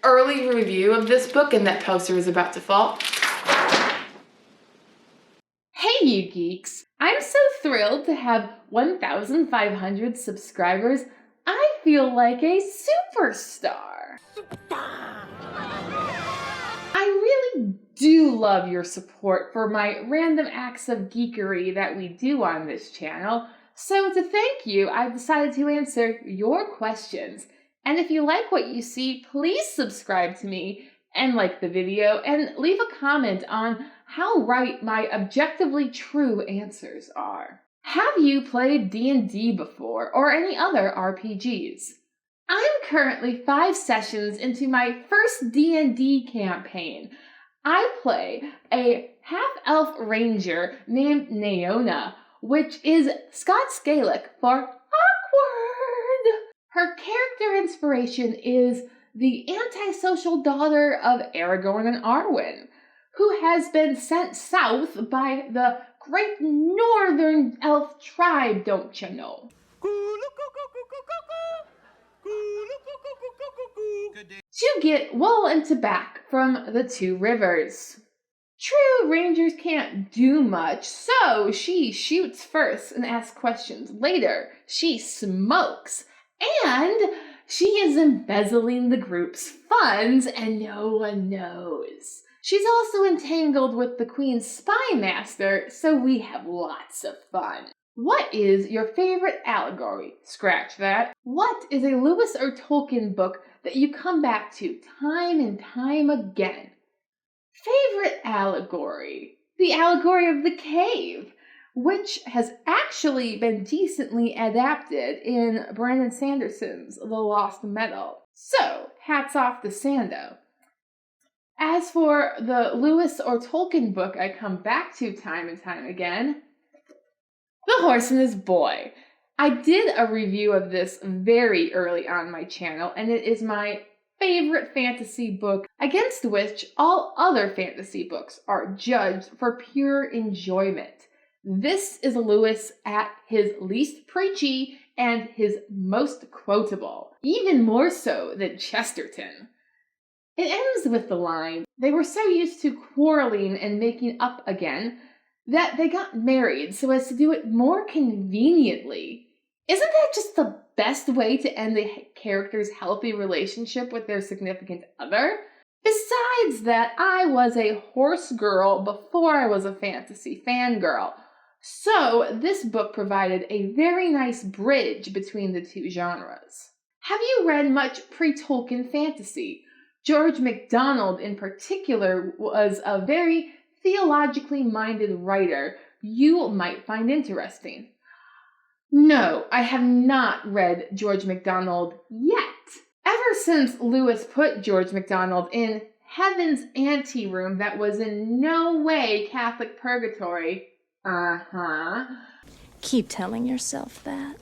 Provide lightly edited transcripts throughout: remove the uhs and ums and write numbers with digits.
early review of this book, and that poster is about to fall. Hey, you geeks! I'm so thrilled to have 1,500 subscribers. I feel like a superstar. I really do love your support for my random acts of geekery that we do on this channel. So to thank you, I've decided to answer your questions. And if you like what you see, please subscribe to me and like the video and leave a comment on how right my objectively true answers are. Have you played D&D before or any other RPGs? I'm currently 5 sessions into my first D&D campaign. I play a half-elf ranger named Naona, which is Scots Gaelic for awkward. Her character inspiration is the antisocial daughter of Aragorn and Arwen, who has been sent south by the great northern elf tribe, don't you know? To get wool and tobacco from the 2 rivers. True rangers can't do much, so she shoots first and asks questions. Later, she smokes, and she is embezzling the group's funds and no one knows. She's also entangled with the Queen's spy master, so we have lots of fun. What is your favorite allegory? Scratch that. What is a Lewis or Tolkien book that you come back to time and time again? Favorite allegory? The allegory of the cave, which has actually been decently adapted in Brandon Sanderson's The Lost Metal. So, hats off to Sando. As for the Lewis or Tolkien book I come back to time and time again, The Horse and His Boy. I did a review of this very early on my channel, and it is my favorite fantasy book, against which all other fantasy books are judged for pure enjoyment. This is Lewis at his least preachy and his most quotable, even more so than Chesterton. It ends with the line, "They were so used to quarreling and making up again that they got married so as to do it more conveniently." Isn't that just the best way to end a character's healthy relationship with their significant other? Besides that, I was a horse girl before I was a fantasy fangirl, so this book provided a very nice bridge between the 2 genres. Have you read much pre-Tolkien fantasy? George MacDonald in particular was a very theologically minded writer you might find interesting. No, I have not read George MacDonald yet. Ever since Lewis put George MacDonald in heaven's anteroom that was in no way Catholic purgatory, Keep telling yourself that.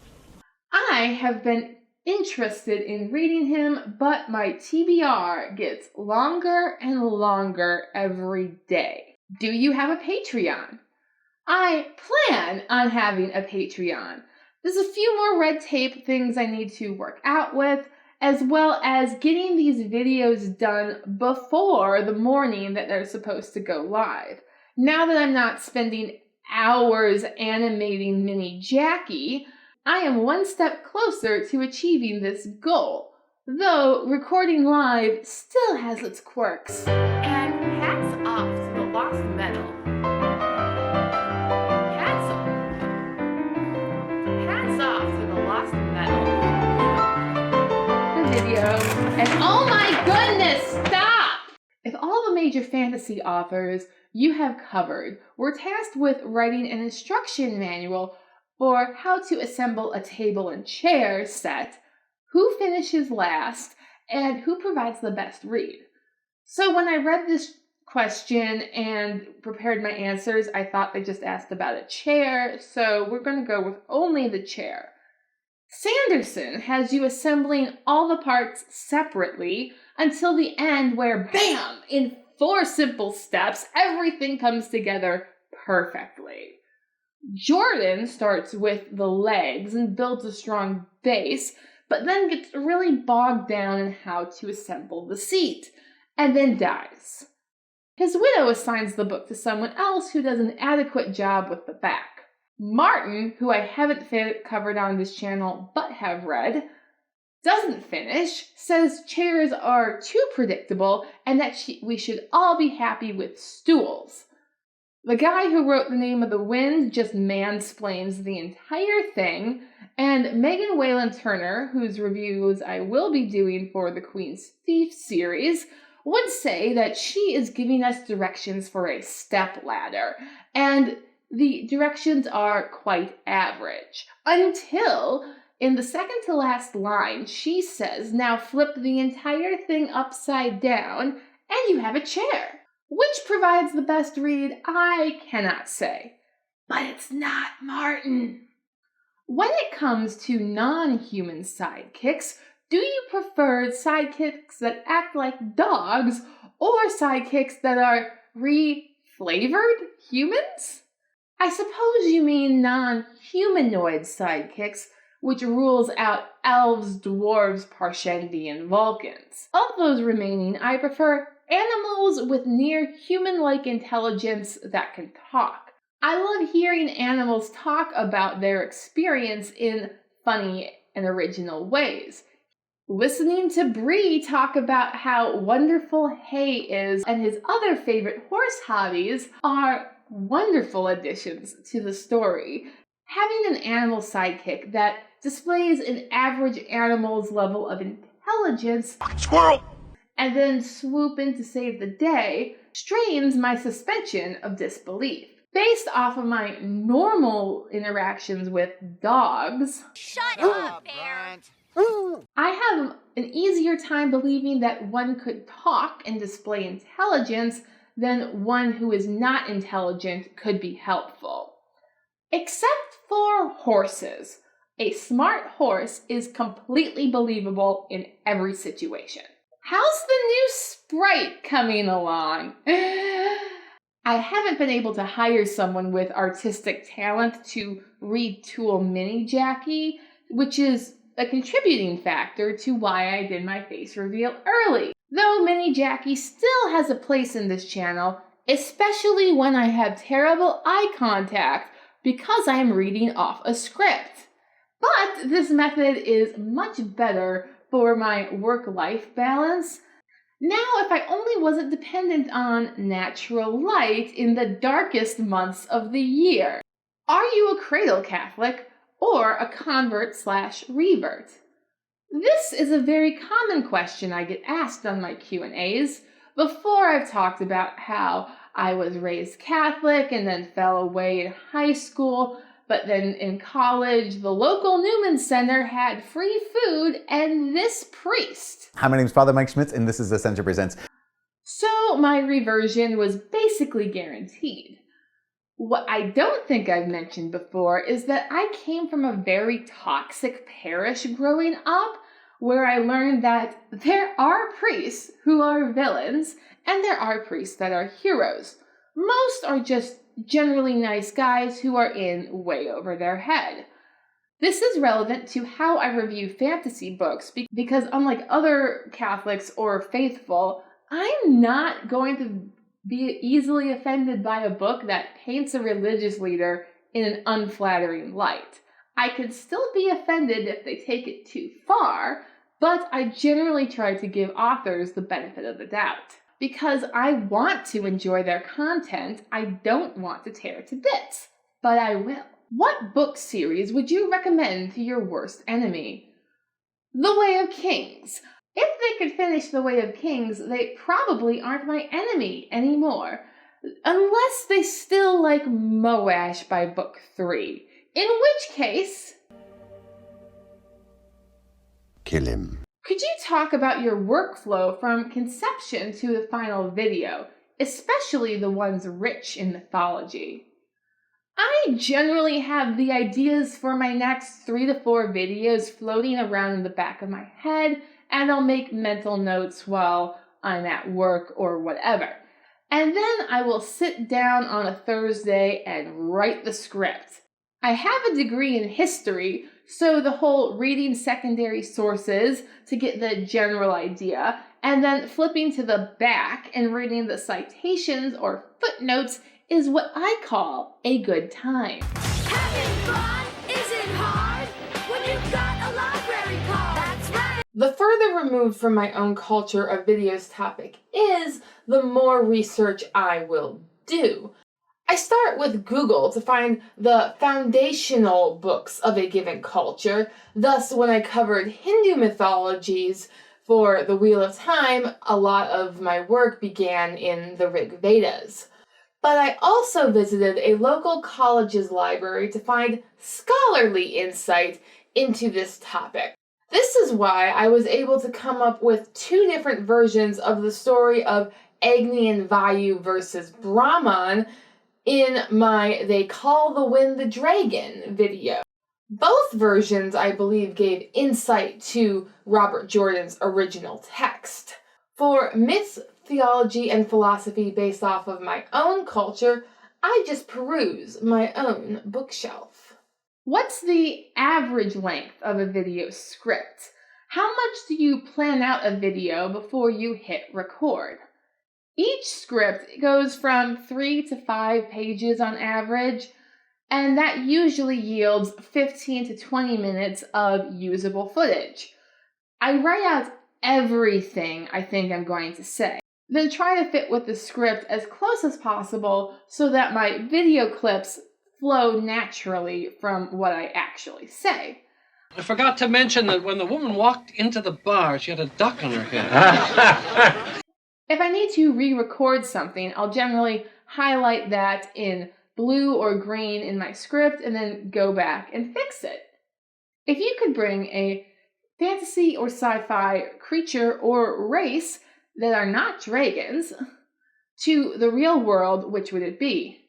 I have been interested in reading him, but my TBR gets longer and longer every day. Do you have a Patreon? I plan on having a Patreon. There's a few more red tape things I need to work out with, as well as getting these videos done before the morning that they're supposed to go live. Now that I'm not spending hours animating Mini Jackie, I am one step closer to achieving this goal, though recording live still has its quirks. And hats off to the Lost Metal. Hats off to the Lost Metal. The video, and oh my goodness, stop! If all the major fantasy authors you have covered were tasked with writing an instruction manual for how to assemble a table and chair set, who finishes last, and who provides the best read? So when I read this question and prepared my answers, I thought they just asked about a chair, so we're going to go with only the chair. Sanderson has you assembling all the parts separately until the end where, bam, in 4 simple steps, everything comes together perfectly. Jordan starts with the legs and builds a strong base, but then gets really bogged down in how to assemble the seat, and then dies. His widow assigns the book to someone else who does an adequate job with the back. Martin, who I haven't covered on this channel but have read, doesn't finish, says chairs are too predictable and that we should all be happy with stools. The guy who wrote The Name of the Wind just mansplains the entire thing, and Megan Whalen Turner, whose reviews I will be doing for the Queen's Thief series, would say that she is giving us directions for a step ladder, and the directions are quite average. Until, in the second to last line, she says, now flip the entire thing upside down, and you have a chair. Which provides the best read, I cannot say. But it's not Martin. When it comes to non-human sidekicks, do you prefer sidekicks that act like dogs or sidekicks that are re-flavored humans? I suppose you mean non-humanoid sidekicks, which rules out elves, dwarves, Parshendi, and Vulcans. Of those remaining, I prefer animals with near human-like intelligence that can talk. I love hearing animals talk about their experience in funny and original ways. Listening to Bree talk about how wonderful hay is and his other favorite horse hobbies are wonderful additions to the story. Having an animal sidekick that displays an average animal's level of intelligence, squirrel, and then swoop in to save the day strains my suspension of disbelief. Based off of my normal interactions with dogs, Shut up, Bear! I have an easier time believing that one could talk and display intelligence than one who is not intelligent could be helpful. Except for horses. A smart horse is completely believable in every situation. How's the new Sprite coming along? I haven't been able to hire someone with artistic talent to retool Mini Jackie, which is a contributing factor to why I did my face reveal early. Though Mini Jackie still has a place in this channel, especially when I have terrible eye contact because I am reading off a script. But this method is much better for my work-life balance. Now, if I only wasn't dependent on natural light in the darkest months of the year. Are you a Cradle Catholic or a convert/revert? This is a very common question I get asked on my Q&As. Before, I've talked about how I was raised Catholic and then fell away in high school, but then in college, the local Newman Center had free food and this priest. Hi, my name is Father Mike Schmitz, and this is Ascension Presents. So my reversion was basically guaranteed. What I don't think I've mentioned before is that I came from a very toxic parish growing up, where I learned that there are priests who are villains, and there are priests that are heroes. Most are just generally nice guys who are in way over their head. This is relevant to how I review fantasy books because unlike other Catholics or faithful, I'm not going to be easily offended by a book that paints a religious leader in an unflattering light. I could still be offended if they take it too far, but I generally try to give authors the benefit of the doubt. Because I want to enjoy their content, I don't want to tear to bits, but I will. What book series would you recommend to your worst enemy? The Way of Kings. If they could finish The Way of Kings, they probably aren't my enemy anymore. Unless they still like Moash by book 3. In which case... kill him. Could you talk about your workflow from conception to the final video, especially the ones rich in mythology? I generally have the ideas for my next 3 to 4 videos floating around in the back of my head, and I'll make mental notes while I'm at work or whatever. And then I will sit down on a Thursday and write the script. I have a degree in history, So the whole reading secondary sources to get the general idea, and then flipping to the back and reading the citations or footnotes is what I call a good time. Having fun isn't hard when you've got a library card. That's right. The further removed from my own culture a video's topic is, the more research I will do. I start with Google to find the foundational books of a given culture. Thus, when I covered Hindu mythologies for the Wheel of Time, a lot of my work began in the Rig Vedas. But I also visited a local college's library to find scholarly insight into this topic. This is why I was able to come up with two different versions of the story of Agni and Vayu versus Brahman in my They Call the Wind the Dragon video. Both versions, I believe, gave insight to Robert Jordan's original text. For myths, theology, and philosophy based off of my own culture, I just peruse my own bookshelf. What's the average length of a video script? How much do you plan out a video before you hit record? Each script goes from 3 to 5 pages on average, and that usually yields 15 to 20 minutes of usable footage. I write out everything I think I'm going to say, then try to fit with the script as close as possible so that my video clips flow naturally from what I actually say. I forgot to mention that when the woman walked into the bar, she had a duck on her head. If I need to re-record something, I'll generally highlight that in blue or green in my script and then go back and fix it. If you could bring a fantasy or sci-fi creature or race that are not dragons to the real world, which would it be?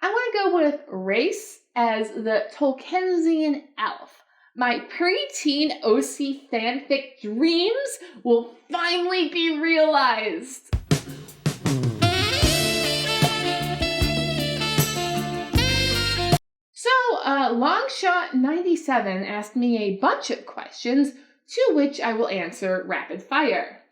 I want to go with race as the Tolkiensian elf. My preteen OC fanfic dreams will finally be realized. So, Longshot97 asked me a bunch of questions, to which I will answer rapid fire.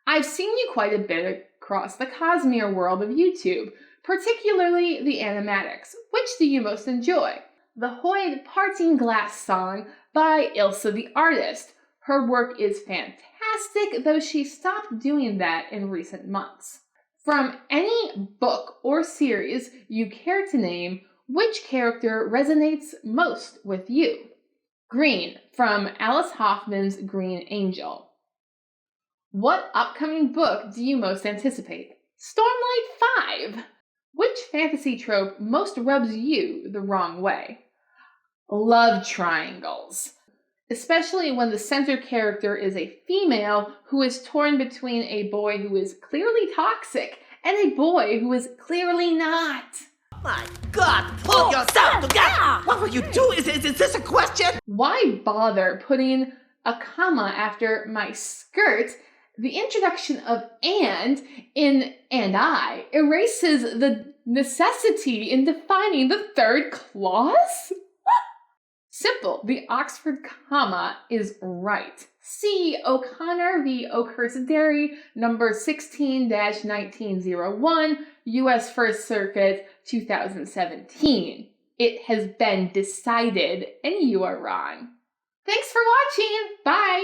I've seen you quite a bit across the Cosmere world of YouTube, particularly the animatics. Which do you most enjoy? The Hoyd Parting Glass song by Ilsa the Artist. Her work is fantastic, though she stopped doing that in recent months. From any book or series you care to name, which character resonates most with you? Green, from Alice Hoffman's Green Angel. What upcoming book do you most anticipate? Stormlight 5. Which fantasy trope most rubs you the wrong way? Love triangles, especially when the center character is a female who is torn between a boy who is clearly toxic and a boy who is clearly not. My God, pull yourself together! What will you do? Is this a question? Why bother putting a comma after my skirt? The introduction of and in and I erases the necessity in defining the third clause? Simple. The Oxford comma is right. See O'Connor v. O'Cursidary, number 16-1901, U.S. First Circuit, 2017. It has been decided, and you are wrong. Thanks for watching. Bye.